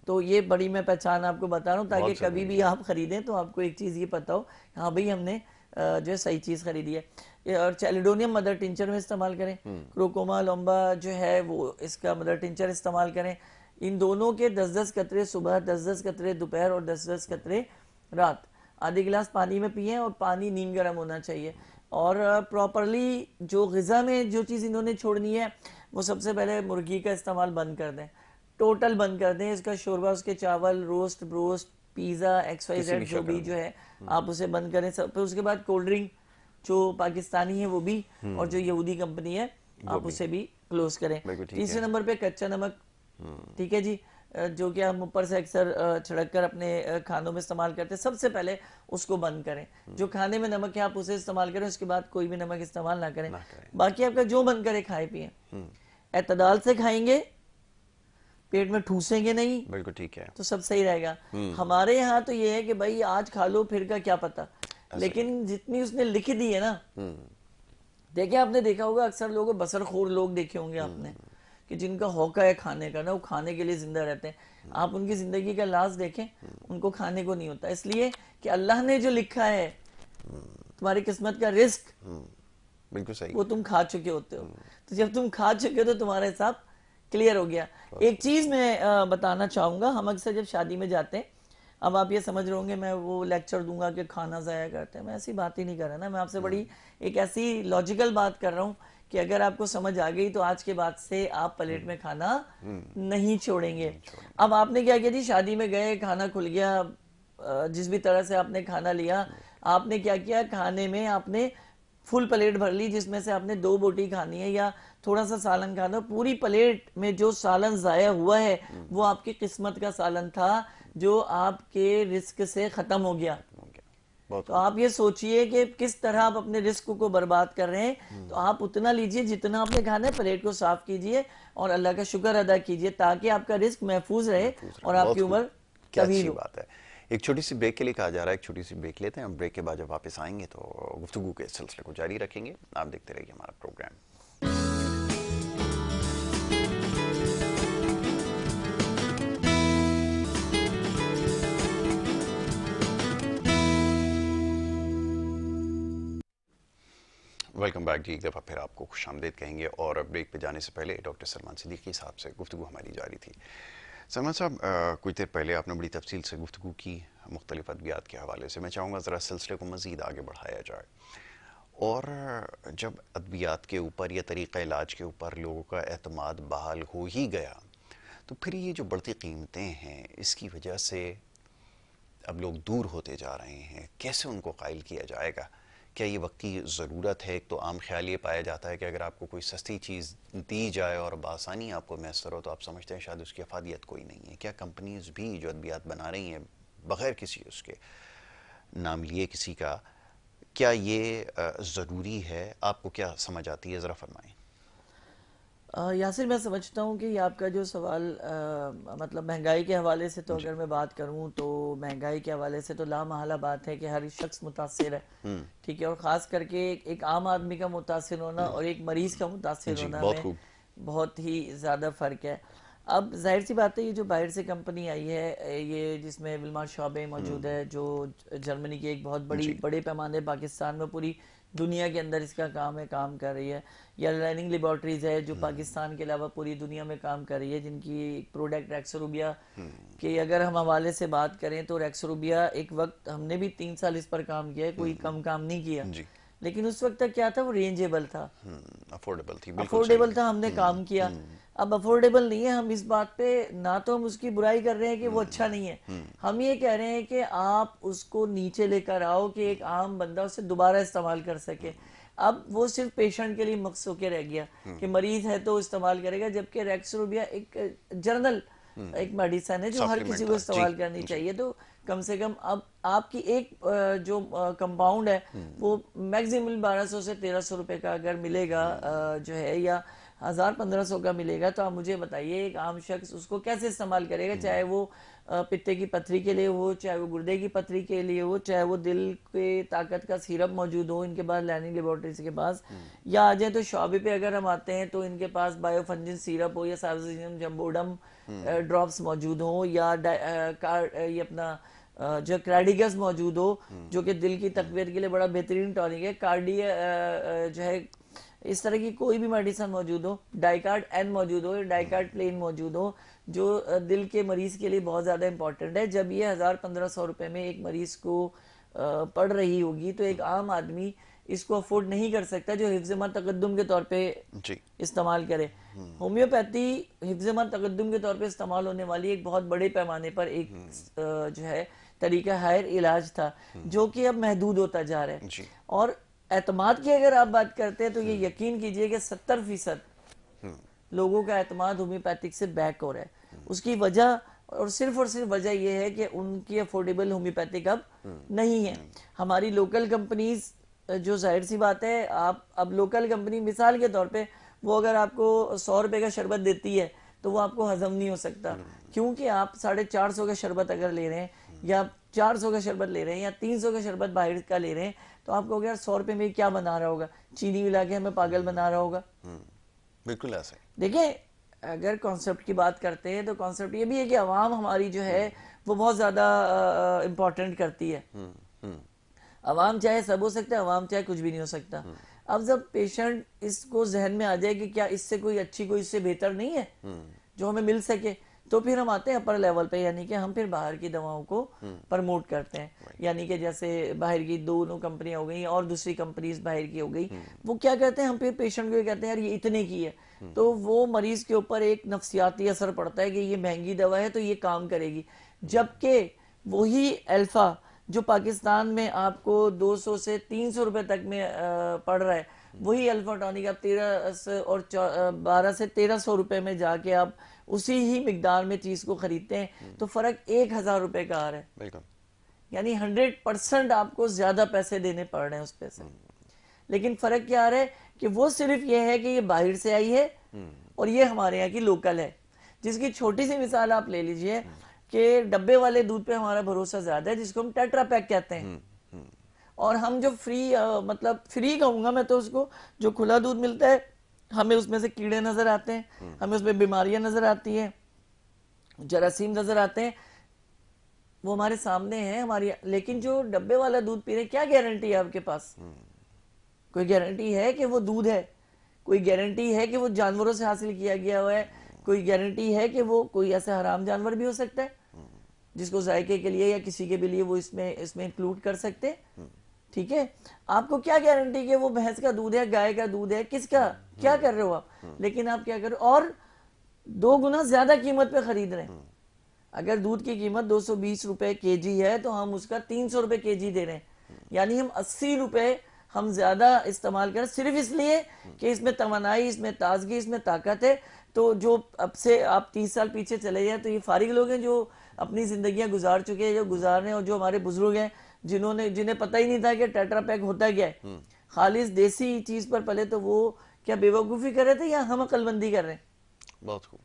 तो ये बड़ी मैं पहचान आपको बता रहा हूँ, ताकि कभी भी आप खरीदें तो आपको एक चीज़ ये पता हो, हाँ भाई हमने जो है सही चीज़ खरीदी है। और चैलिडोनियम मदर टिंचर में इस्तेमाल करें, क्रोकोमा लोम्बा जो है वो इसका मदर टिंचर इस्तेमाल करें। इन दोनों के 10-10 कतरे सुबह, 10-10 कतरे दोपहर और 10-10 कतरे रात, आधे गिलास पानी में पिएं। और पानी नीम गर्म होना चाहिए। और प्रॉपरली जो ग़िज़ा में जो चीज़ इन्होंने छोड़नी है वो सबसे पहले मुर्गी का इस्तेमाल बंद कर दें, टोटल बंद कर दें। इसका शोरबा, उसके चावल, रोस्ट, ब्रोस्ट, पिज़्ज़ा, XYZ जो भी जो है आप उसे बंद करें। फिर उसके बाद कोल्ड ड्रिंक जो पाकिस्तानी है वो भी, और जो यहूदी कंपनी है आप उसे भी क्लोज करें। तीसरे नंबर पे कच्चा नमक, ठीक है जी, जो कि हम ऊपर से अक्सर छिड़क कर अपने खानों में इस्तेमाल करते हैं, सबसे पहले उसको बंद करें। जो खाने में नमक है आप उसे इस्तेमाल करें, उसके बाद कोई भी नमक इस्तेमाल ना करें। बाकी आपका जो मन करे खाए पिए, एतदाल से खाएंगे, पेट में ठूसेंगे नहीं, बिल्कुल ठीक है, तो सब सही रहेगा। हमारे यहाँ तो ये है कि भाई आज खा लो फिर का क्या पता, लेकिन जितनी उसने लिख दी है ना, देखिए आपने देखा होगा अक्सर लोगों, बसरखोर लोग देखे होंगे आपने कि जिनका हौका है खाने का ना, वो खाने के लिए जिंदा रहते हैं। आप उनकी जिंदगी का लाश देखें, उनको खाने को नहीं होता, इसलिए कि अल्लाह ने जो लिखा है तुम्हारी किस्मत का रिस्क, बिल्कुल सही, वो तुम खा चुके होते हो। तो जब तुम खा चुके हो तो तुम्हारा हिसाब क्लियर हो गया। एक चीज मैं बताना चाहूंगा, हम अक्सर जब शादी में जाते हैं, अब आप ये समझ रहे होंगे मैं वो लेक्चर दूंगा कि खाना ज़ाया करते हैं, मैं ऐसी बात ही नहीं कर रहा ना। मैं आपसे बड़ी एक ऐसी लॉजिकल बात कर रहा हूँ कि अगर आपको समझ आ गई तो आज के बाद से आप प्लेट में खाना नहीं छोड़ेंगे। अब आपने क्या किया जी, शादी में गए, खाना खुल गया, जिस भी तरह से आपने खाना लिया, आपने क्या किया, खाने में आपने फुल प्लेट भर ली, जिसमें से आपने 2 बोटी खानी है या थोड़ा सा सालन खाना। पूरी प्लेट में जो सालन ज़ाया हुआ है वो आपकी किस्मत का सालन था, जो आपके रिस्क से ख़त्म हो गया। तो आप ये सोचिए कि किस तरह आप अपने रिस्क को बर्बाद कर रहे हैं। तो आप उतना लीजिए जितना आपने खाना है, प्लेट को साफ कीजिए और अल्लाह का शुक्र अदा कीजिए, ताकि आपका रिस्क महफूज रहे और आपकी उम्र तवील हो। बात है। एक छोटी सी ब्रेक के लिए कहा जा रहा है, एक छोटी सी ब्रेक लेते हैं। ब्रेक के बाद जब वापस आएंगे तो गुफ्तगू के सिलसिले को जारी रखेंगे। आप देखते रहिए हमारा प्रोग्राम। वेलकम बैक जी, एक दफ़ा फिर आपको खुशामदीद कहेंगे। और ब्रेक पे जाने से पहले डॉक्टर सलमान सिद्दीकी साहब से गुफ्तगू हमारी जारी थी। सलमान साहब, कुछ देर पहले आपने बड़ी तफसील से गुफ्तगू की मुख्तलिफ अद्वियात के हवाले से। मैं चाहूँगा ज़रा सिलसिले को मज़ीद आगे बढ़ाया जाए, और जब अद्वियात के ऊपर या तरीक़ा इलाज के ऊपर लोगों का एतमाद बहाल हो ही गया तो फिर ये जो बढ़ती कीमतें हैं, इसकी वजह से अब लोग दूर होते जा रहे हैं, कैसे उनको कायल किया जाएगा? क्या ये वक्ती ज़रूरत है? एक तो आम ख्याल ये पाया जाता है कि अगर आपको कोई सस्ती चीज़ दी जाए और बआसानी आपको मैसर हो तो आप समझते हैं शायद उसकी अफादियत कोई नहीं है। क्या कंपनीज़ भी जो अद्वियात बना रही हैं बग़ैर किसी उसके नाम लिए किसी का, क्या ये ज़रूरी है? आपको क्या समझ आती है, ज़रा फरमाएं। यासिर, मैं समझता हूँ कि ये आपका जो सवाल मतलब महंगाई के हवाले से, तो अगर मैं बात करूँ तो महंगाई के हवाले से तो लामहला बात है कि हर शख्स मुतासिर है, ठीक है। और ख़ास करके एक आम आदमी का मुतासिर होना और एक मरीज़ का मुतासिर होना में बहुत ही ज़्यादा फ़र्क है। अब जाहिर सी बात है, ये जो बाहर से कंपनी आई है, ये जिसमें विल्मार शॉबे मौजूद है, जो जर्मनी की एक बहुत बड़े पैमाने पाकिस्तान में पूरी दुनिया के अंदर इसका काम कर रही है, या लाइनिंग लेबॉर्ट्रीज है जो पाकिस्तान के अलावा पूरी दुनिया में काम कर रही है, जिनकी प्रोडक्ट रेक्सोरूबिया के अगर हम हवाले से बात करें तो रेक्सोरूबिया एक वक्त हमने भी 3 साल इस पर काम किया है, कोई कम काम नहीं किया, लेकिन उस वक्त तक क्या था, वो रेंजेबल था, अफोर्डेबल था, हमने काम किया। अब अफोर्डेबल नहीं है, हम इस बात पे ना तो हम उसकी बुराई कर रहे हैं कि वो अच्छा नहीं है, हम ये कह रहे हैं कि आप उसको नीचे लेकर आओ कि एक आम बंदा उसे दोबारा इस्तेमाल कर सके। अब वो सिर्फ पेशेंट के लिए मकसूद के रह गया कि मरीज है तो इस्तेमाल करेगा, जबकि रेक्सोरूबिया एक जर्नल एक मेडिसिन है जो हर किसी को इस्तेमाल करनी चाहिए। तो कम से कम अब आपकी एक जो कंपाउंड है वो मैक्सिमम 1200 से 1300 रुपए का अगर मिलेगा जो है, या 1000-1500 का मिलेगा, तो आप मुझे बताइए एक आम शख्स उसको कैसे इस्तेमाल करेगा, चाहे वो पित्ते की पथरी के लिए हो, चाहे वो गुर्दे की पथरी के लिए हो, चाहे वो दिल के ताकत का सिरप मौजूद हो इनके पास, लाइनिंग लेबोरेटरीज के पास, या आ जाए तो शॉबे पे अगर हम आते हैं तो इनके पास बायोफंजिन सिरप हो या सार्वजिनियम जम्बोडम ड्रॉप्स मौजूद हो, या ये अपना जो क्राडिगस मौजूद हो जो कि दिल की तकवीत के लिए बड़ा बेहतरीन टॉनिक है, कार्डिया जो है, इस तरह की कोई भी मेडिसिन मौजूद हो, डाइकार्ड एन मौजूद हो, डाइकार्ड प्लेन मौजूद हो, जो दिल के मरीज के लिए बहुत ज़्यादा इंपॉर्टेंट है। जब ये 1000-1500 रुपए में एक मरीज को पड़ रही होगी तो एक आम आदमी इसको अफोर्ड नहीं कर सकता जो हिफ्ज़-ए-मा तक़द्दुम के तौर पे इस्तेमाल करे। होम्योपैथी हिफ्ज़-ए-मा तक़द्दुम के तौर पे इस्तेमाल होने वाली एक बहुत बड़े पैमाने पर एक जो है तरीका हायर इलाज था, जो कि अब महदूद होता जा रहा है। और एतमाद की अगर आप बात करते हैं तो ये यकीन कीजिए कि 70% लोगों का एतमाद होम्योपैथिक से बैक हो रहा है। उसकी वजह और सिर्फ वजह यह है कि उनकी अफोर्डेबल होम्योपैथिक अब नहीं है। हमारी लोकल कंपनीज, जो जाहिर सी बात है, आप अब लोकल कंपनी मिसाल के तौर पे वो अगर आपको 100 रुपए का शरबत देती है तो वो आपको हजम नहीं हो सकता, क्योंकि आप 450 का शरबत अगर ले रहे हैं, या 400 का शरबत ले रहे हैं, या 300 का शरबत बाहर का ले रहे हैं, तो आपको अगर 100 रुपए में क्या बना रहा होगा, चीनी मिला के हमें पागल बना रहा होगा। बिल्कुल ऐसे। देखिए, अगर कॉन्सेप्ट की बात करते हैं तो कॉन्सेप्ट ये भी है कि आवाम हमारी जो है वो बहुत ज्यादा इम्पोर्टेंट करती है। आवाम चाहे सब हो सकता है, आवाम चाहे कुछ भी नहीं हो सकता। अब जब पेशेंट इसको जहन में आ जाए कि क्या इससे कोई अच्छी, कोई इससे बेहतर नहीं है जो हमें मिल सके, तो फिर हम आते हैं अपर लेवल पे, यानी कि हम फिर बाहर की दवाओं को प्रमोट करते हैं। यानी कि जैसे बाहर की दोनों कंपनियां हो गई और दूसरी कंपनीज बाहर की हो गई, वो क्या कहते हैं, हम फिर पेशेंट को कहते हैं यार ये इतने की है, तो वो मरीज के ऊपर एक नफ्सियाती असर पड़ता है कि ये महंगी दवा है तो ये काम करेगी। जबकि वही अल्फा जो पाकिस्तान में आपको 200 से 300 रुपए तक में पड़ रहा है, वही अल्फा टॉनिक आप 12 से 1300 रुपए में जाके आप उसी ही मिकदार में चीज को खरीदते हैं, तो फर्क 1000 रुपए का आ रहा है। यानी 100% आपको ज्यादा पैसे देने पड़ रहे हैं उस पैसे। लेकिन फर्क क्या आ रहा है कि वो सिर्फ ये है कि ये बाहर से आई है और ये हमारे यहाँ की लोकल है। जिसकी छोटी सी मिसाल आप ले लीजिए कि डब्बे वाले दूध पे हमारा भरोसा ज्यादा है, जिसको हम टेट्रा पैक कहते हैं, और हम जो फ्री मतलब फ्री कहूंगा मैं तो उसको, जो खुला दूध मिलता है, हमें उसमें से कीड़े नजर आते हैं, हमें उसमें बीमारियां नजर आती हैं, जरासीम नजर आते हैं, वो हमारे सामने है हमारी। लेकिन जो डब्बे वाला दूध पी रहे, क्या गारंटी है आपके पास? कोई गारंटी है कि वो दूध है? कोई गारंटी है कि वो जानवरों से हासिल किया गया हुआ है? कोई गारंटी है कि वो कोई ऐसा हराम जानवर भी हो सकता है जिसको जायके के लिए या किसी के भी लिए वो इसमें इंक्लूड कर सकते हैं? ठीक है, आपको क्या गारंटी कि वो भैंस का दूध है, गाय का दूध है, किसका, क्या कर रहे हो आप? लेकिन आप क्या कर रहे हो? और 2 गुना ज्यादा कीमत पे खरीद रहे हैं। अगर दूध की कीमत 220 रुपए केजी है तो हम उसका 300 रुपए केजी दे रहे हैं, यानी हम 80 रुपए हम ज्यादा इस्तेमाल करें सिर्फ इसलिए कि इसमें तवानाई, इसमें ताजगी, इसमें ताकत है। तो जो अब से आप 30 साल पीछे चले जाए तो ये फारिग लोग हैं जो अपनी जिंदगियां गुजार चुके हैं, जो गुजार रहे हैं, और जो हमारे बुजुर्ग हैं जिन्हें पता ही नहीं था कि टेट्रा पैक होता क्या है, खालिस देसी चीज पर पले, तो वो क्या बेवकूफ़ी कर रहे थे या हम अक्लमंदी कर रहे हैं? बहुत खूब।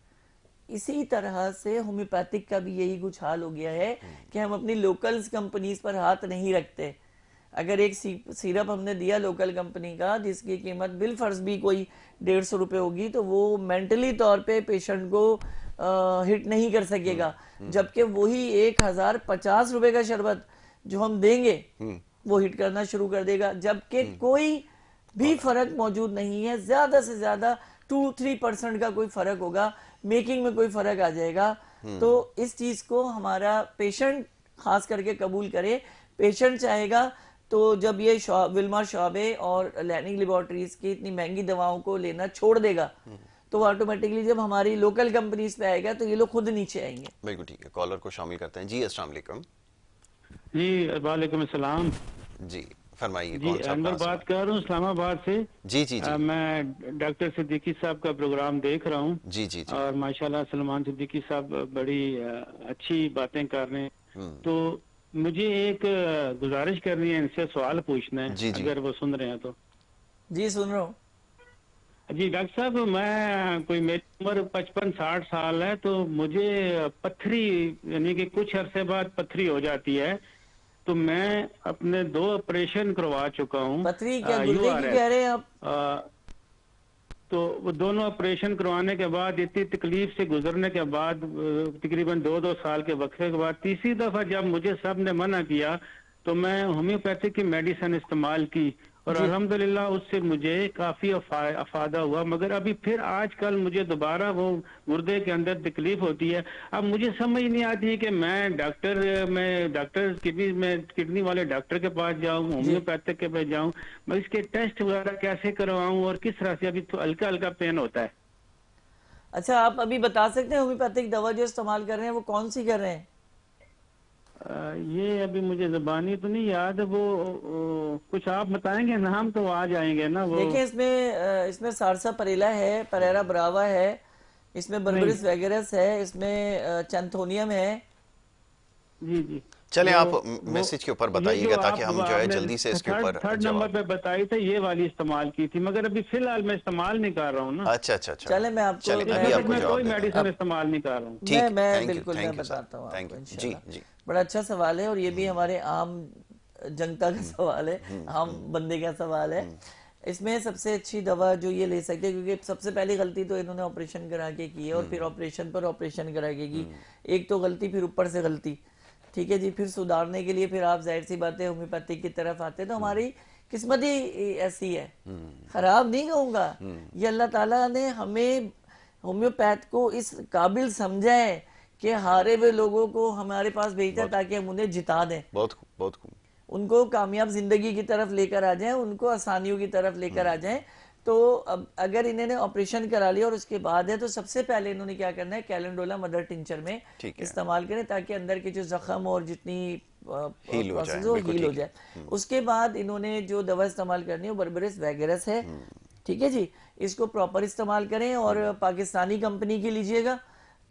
इसी तरह से होम्योपैथिक का भी यही कुछ हाल हो गया है कि हम अपनी लोकल कंपनीज पर हाथ नहीं रखते। अगर एक सिरप हमने दिया लोकल कंपनी का जिसकी कीमत बिल फर्ज भी कोई 150 रुपए होगी, तो वो मेंटली तौर पे पेशेंट को हिट नहीं कर सकेगा, जबकि वही 1050 रुपए का शरबत जो हम देंगे वो हिट करना शुरू कर देगा, जबकि कोई भी फर्क मौजूद नहीं है। ज्यादा से ज्यादा 2-3% का कोई फर्क होगा, मेकिंग में कोई फर्क आ जाएगा। तो इस चीज को हमारा पेशेंट खास करके कबूल करे। पेशेंट चाहेगा तो जब ये विल्मर शॉबे और लैनिंग लेबोरेटरीज की इतनी महंगी दवाओं को लेना छोड़ देगा तो ऑटोमेटिकली जब हमारी लोकल कंपनीज पे आएगा तो ये लोग खुद नीचे आएंगे। बिल्कुल ठीक है, कॉलर को शामिल करते हैं। जी अस्सलाम वालेकुम। जी वालेकुम अस्सलाम। जी फरमाइए। जी अनवर बात कर रहा हूँ इस्लामाबाद से। जी। मैं डॉक्टर सिद्दीकी साहब का प्रोग्राम देख रहा हूँ। जी। और माशाल्लाह सलमान सिद्दीकी साहब बड़ी अच्छी बातें कर रहे हैं। तो मुझे एक गुजारिश करनी है, इनसे सवाल पूछना है। जी। अगर वो सुन रहे हैं तो। जी सुन रहा हूँ। जी डॉक्टर साहब, मेरी उम्र 55-60 साल है, तो मुझे पत्थरी यानी कि कुछ अरसे बाद पत्थरी हो जाती है। तो मैं अपने 2 ऑपरेशन करवा चुका हूँ। पत्थरी क्या गुर्दे की कह रहे हैं आप? तो वो दोनों ऑपरेशन करवाने के बाद, इतनी तकलीफ से गुजरने के बाद, तकरीबन 2-2 साल के वक्फे के बाद तीसरी दफा जब मुझे सब ने मना किया तो मैं होम्योपैथिक की मेडिसिन इस्तेमाल की और अल्हम्दुलिल्लाह उससे मुझे काफी अफादा हुआ। मगर अभी फिर आजकल मुझे दोबारा वो गुर्दे के अंदर तकलीफ होती है। अब मुझे समझ नहीं आती कि मैं डॉक्टर किडनी वाले डॉक्टर के पास जाऊं, होम्योपैथिक के पास जाऊं, मैं इसके टेस्ट वगैरह कैसे करवाऊं और किस तरह से? अभी तो हल्का हल्का पेन होता है। अच्छा, आप अभी बता सकते हैं होम्योपैथिक दवा जो इस्तेमाल कर रहे हैं वो कौन सी कर रहे हैं? ये अभी मुझे ज़बानी तो नहीं याद, वो कुछ आप बताएंगे, नाम तो आ जाएंगे ना वो। देखिए इसमें सारसा परेला है, परेरा ब्रावा है, इसमें बर्बरिस वैगरस है, इसमें चैंथोनियम है। जी चले आप मैसेज के ऊपर बताइएगा ताकि हम जो है जल्दी से इसके ऊपर। थर्ड नंबर पे बताई थी, ये वाली इस्तेमाल की थी, मगर अभी फिलहाल मैं इस्तेमाल नहीं कर रहा हूँ ना। अच्छा। चले मैं आपको कोई मेडिसिन इस्तेमाल नहीं कर रहा हूँ। मैं बिल्कुल बताता हूँ आपको इंशाल्लाह। जी बड़ा अच्छा सवाल है और ये भी हमारे आम जनता का सवाल है, आम बंदे का सवाल है। इसमें सबसे अच्छी दवा जो ये ले सकते हैं, क्योंकि सबसे पहली गलती तो इन्होंने ऑपरेशन करा के की है और फिर ऑपरेशन पर ऑपरेशन करा के की। एक तो गलती फिर ऊपर से गलती, ठीक है जी। फिर सुधारने के लिए फिर आप जाहिर सी बात है होम्योपैथिक की तरफ आते हैं। तो हमारी किस्मत ही ऐसी है, खराब नहीं कहूँगा, ये अल्लाह ताला ने हमें होम्योपैथ को इस काबिल समझा है कि हारे हुए लोगों को हमारे पास भेजता ताकि हम उन्हें जिता दें, बहुत खूब उनको कामयाब जिंदगी की तरफ लेकर आ जाएं, उनको आसानियों की तरफ लेकर आ जाएं। तो अब अगर इन्होंने ऑपरेशन करा लिया और उसके बाद है तो सबसे पहले इन्होंने क्या करना है, कैलेंडोला मदर टिंचर में इस्तेमाल करें ताकि अंदर के जो जख्म और जितनी प्रोसेस हो हील हो जाए। उसके बाद इन्होंने जो दवा इस्तेमाल करनी है वो बर्बरिस वैगरस है, ठीक है जी। इसको प्रॉपर इस्तेमाल करें और पाकिस्तानी कंपनी की लीजिएगा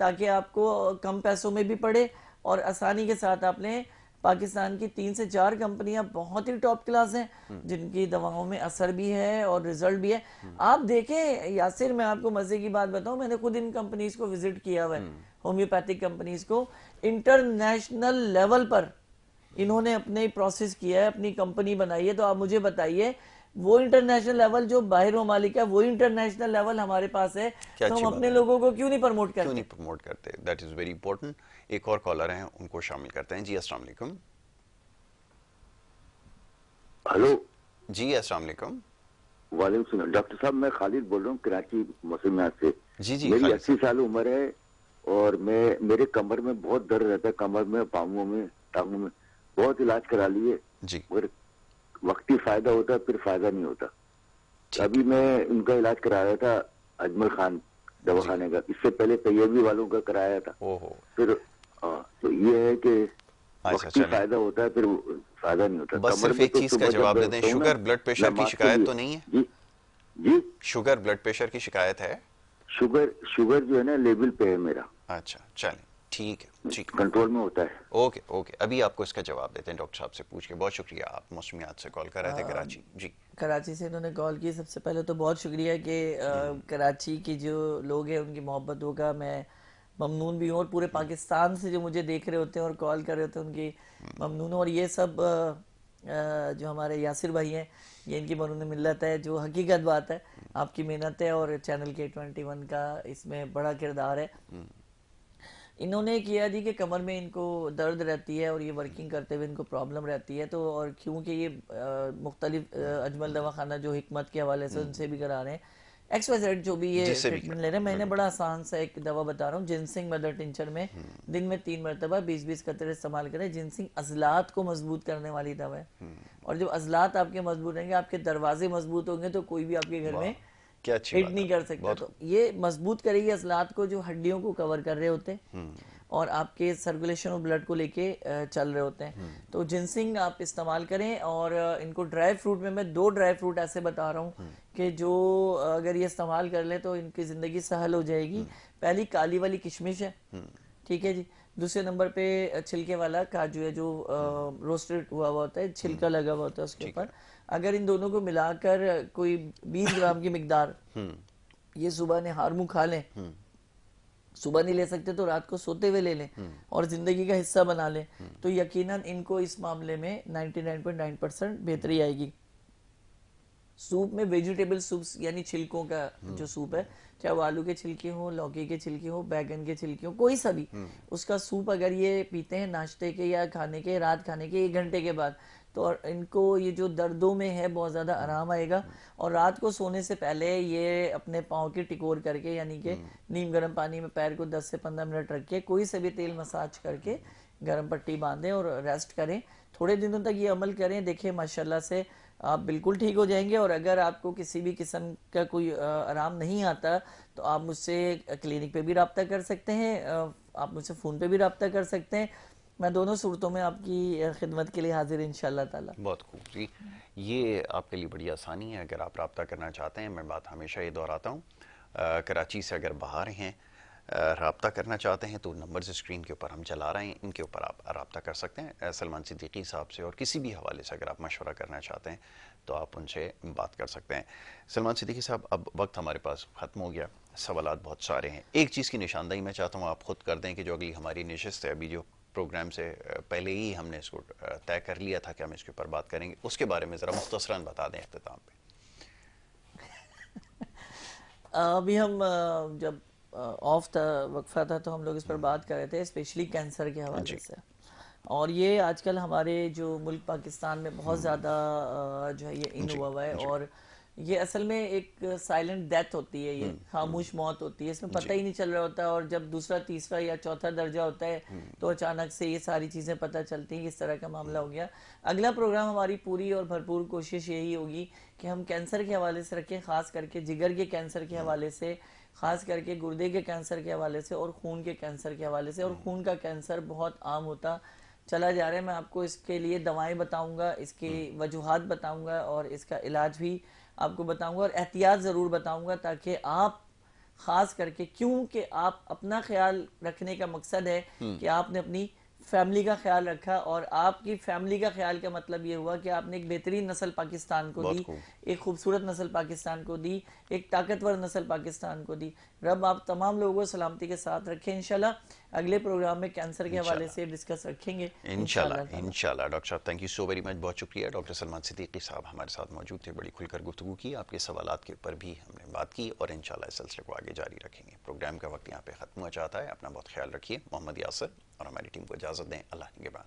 ताकि आपको कम पैसों में भी पड़े और आसानी के साथ आपने पाकिस्तान की 3 से 4 कंपनियां बहुत ही टॉप क्लास हैं जिनकी दवाओं में असर भी है और रिजल्ट भी है। आप देखें यासिर, मैं आपको मजे की बात बताऊं, मैंने खुद इन कंपनीज को विजिट किया हुआ है, होम्योपैथिक कंपनीज को। इंटरनेशनल लेवल पर इन्होंने अपने प्रोसेस किया है, अपनी कंपनी बनाई है। तो आप मुझे बताइए वो इंटरनेशनल लेवल जो बाहर ममालिक है, वो इंटरनेशनल लेवल हमारे पास है, तो हम अपने लोगों को क्यों नहीं प्रमोट करते? That is very important. एक और कॉलर हैं, उनको शामिल करते हैं। जी अस्सलाम वालेकुम। हेलो जी अस्सलाम वालेकुम। वालेकुम सलाम। डॉक्टर साहब, मैं खालिद बोल रहा हूँ कराची मुसलमान से। जी मेरी 80 साल उम्र है और मेरे कमर में बहुत दर्द रहता है, कमर में, पाँवों में, टांगों में। बहुत इलाज करा लिए मगर वक्ती फायदा होता है, फिर फायदा नहीं होता। अभी मैं उनका इलाज करा रहा था, अजमल खान दवाखाने का। इससे पहले तैयबी वालों का कराया था। फिर तो ये है कि वक्ती फायदा होता है, फिर फायदा नहीं होता। बस सिर्फ एक चीज का जवाब दे दें, शुगर ब्लड प्रेशर की शिकायत तो नहीं है? जी शुगर ब्लड प्रेशर की शिकायत है? शुगर जो है ना लेवल पे है मेरा। अच्छा चलें, ठीक है, ठीक, कंट्रोल में होता है। ओके ओके, अभी आपको इसका जवाब देते हैं डॉक्टर साहब से पूछ के। बहुत शुक्रिया, आप मौसमियात से कॉल कर रहे थे कराची। जी, कराची से इन्होंने कॉल की। सबसे पहले तो बहुत शुक्रिया कि कराची की जो लोग हैं उनकी मोहब्बतों का मैं ममनून भी हूँ, और पूरे पाकिस्तान से जो मुझे देख रहे होते हैं और कॉल कर रहे होते हैं उनकी ममनून हूँ। और ये सब जो हमारे यासिर भाई हैं, ये इनकी ममनून मिल्लत है, जो हकीकत बात है। आपकी मेहनत है और चैनल के 21 का इसमें बड़ा किरदार है। इन्होंने किया जी कि कमर में इनको दर्द रहती है और ये वर्किंग करते हुए इनको प्रॉब्लम रहती है, तो और क्योंकि ये मुख्तलिफ अजमल दवाखाना जो हिकमत के हवाले से उनसे भी करा रहे हैं, XYZ जो भी ये ट्रीटमेंट ले रहे हैं। मैंने बड़ा आसान सा एक दवा बता रहा हूँ, जिनसिंग मदर टिंचर में दिन में 3 मरतबा 20-20 कतरे इस्तेमाल करें। जिनसिंग अजलात को मजबूत करने वाली दवा है, और जब अजलात आपके मजबूत रहेंगे, आपके दरवाजे मजबूत होंगे, तो कोई भी आपके घर में हिट नहीं कर सकता। तो ये मजबूत करेगी अजलात को, जो हड्डियों को कवर कर रहे होते हैं और आपके सर्कुलेशन ऑफ ब्लड को लेके चल रहे होते हैं। तो जिनसिंग आप इस्तेमाल करें। और इनको ड्राई फ्रूट में मैं 2 ड्राई फ्रूट ऐसे बता रहा हूँ कि जो अगर ये इस्तेमाल कर ले तो इनकी जिंदगी सहल हो जाएगी। पहली काली वाली किशमिश है, ठीक है जी। दूसरे नंबर पे छिलके वाला काजू है, जो रोस्टेड हुआ होता है, छिलका लगा हुआ होता है उसके ऊपर। अगर इन दोनों को मिलाकर कोई 20 ग्राम की मिकदार ये सुबह निहार मुंह खा लें, सुबह नहीं ले सकते तो रात को सोते हुए ले लें और जिंदगी का हिस्सा बना लें, तो यकीनन इनको इस मामले में 99.9% बेहतरी आएगी। सूप में वेजिटेबल सूप्स यानी छिलकों का जो सूप है, चाहे वो आलू के छिलके हो, लौकी के छिलके हो, बैगन के छिलके हो, कोई सा भी उसका सूप अगर ये पीते हैं नाश्ते के या खाने के, रात खाने के 1 घंटे के बाद, तो इनको ये जो दर्दों में है बहुत ज़्यादा आराम आएगा। और रात को सोने से पहले ये अपने पाँव की टिकोर करके, यानी कि नीम गर्म पानी में पैर को 10 से 15 मिनट रख के कोई से भी तेल मसाज करके गर्म पट्टी बांधें और रेस्ट करें। थोड़े दिनों तक ये अमल करें, देखें माशाल्लाह से आप बिल्कुल ठीक हो जाएंगे। और अगर आपको किसी भी किस्म का कोई आराम नहीं आता तो आप मुझसे क्लिनिक पे भी रब्ता कर सकते हैं, आप मुझसे फ़ोन पे भी रब्ता कर सकते हैं। मैं दोनों सूरतों में आपकी खिदमत के लिए हाजिर इंशाअल्लाह ताला। बहुत खूब जी, ये आपके लिए बड़ी आसानी है अगर आप रब्ता करना चाहते हैं। मैं बात हमेशा ये दोहराता हूँ, कराची से अगर बाहर हैं, रब्ता करना चाहते हैं, तो नंबर्स स्क्रीन के ऊपर हम चला रहे हैं, इनके ऊपर आप रब्ता कर सकते हैं सलमान सिद्दीकी साहब से। और किसी भी हवाले से अगर आप मशवरा करना चाहते हैं तो आप उनसे बात कर सकते हैं। सलमान सिद्दीकी साहब, अब वक्त हमारे पास ख़त्म हो गया, सवालात बहुत सारे हैं। एक चीज़ की निशानदेही मैं चाहता हूँ आप खुद कर दें कि जो अगली हमारी नशिस्त है, अभी जो प्रोग्राम से पहले ही हमने इसको तय कर लिया था कि हम इसके ऊपर बात करेंगे, उसके बारे में ज़रा मुख्तसरन बता दें इख्तिताम पे। अभी हम जब ऑफ था, वक्फा था, तो हम लोग इस पर बात कर रहे थे स्पेशली कैंसर के हवाले से। और ये आजकल हमारे जो मुल्क पाकिस्तान में बहुत ज़्यादा जो है ये इन हुआ है, और ये असल में एक साइलेंट डेथ होती है, ये खामोश मौत होती है, इसमें पता ही नहीं चल रहा होता। और जब दूसरा, तीसरा या चौथा दर्जा होता है तो अचानक से ये सारी चीज़ें पता चलती हैं, इस तरह का मामला हो गया। अगला प्रोग्राम हमारी पूरी और भरपूर कोशिश यही होगी कि हम कैंसर के हवाले से रखें, ख़ास करके जिगर के कैंसर के हवाले से, ख़ास करके गुर्दे के कैंसर के हवाले से और खून के कैंसर के हवाले से। और खून का कैंसर बहुत आम होता चला जा रहा है। मैं आपको इसके लिए दवाएं बताऊंगा, इसकी वजूहात बताऊंगा और इसका इलाज भी आपको बताऊंगा, और एहतियात ज़रूर बताऊंगा, ताकि आप ख़ास करके, क्योंकि आप अपना ख्याल रखने का मकसद है कि आपने अपनी फैमिली का ख्याल रखा, और आपकी फैमिली का ख्याल का मतलब ये हुआ कि आपने एक बेहतरीन नस्ल पाकिस्तान को दी, एक खूबसूरत नस्ल पाकिस्तान को दी, एक ताकतवर नस्ल पाकिस्तान को दी। रब आप तमाम लोगों को सलामती के साथ रखें। इंशाल्लाह अगले प्रोग्राम में कैंसर के हवाले से डिस्कस रखेंगे इंशाल्लाह। इंशाल्लाह डॉक्टर साहब, thank you so very much, बहुत शुक्रिया। डॉक्टर सलमान सिद्दीकी साहब हमारे साथ मौजूद थे, बड़ी खुलकर गुफ्तगू की, आपके सवालात के ऊपर भी हमने बात की, और इंशाल्लाह इस सिलसिले को आगे जारी रखेंगे। प्रोग्राम का वक्त यहाँ पे ख़त्म हुआ चाहता है, अपना बहुत ख्याल रखिए। मोहम्मद यासिर और हमारी टीम को इजाज़त दें, अल्लाह निगहबान।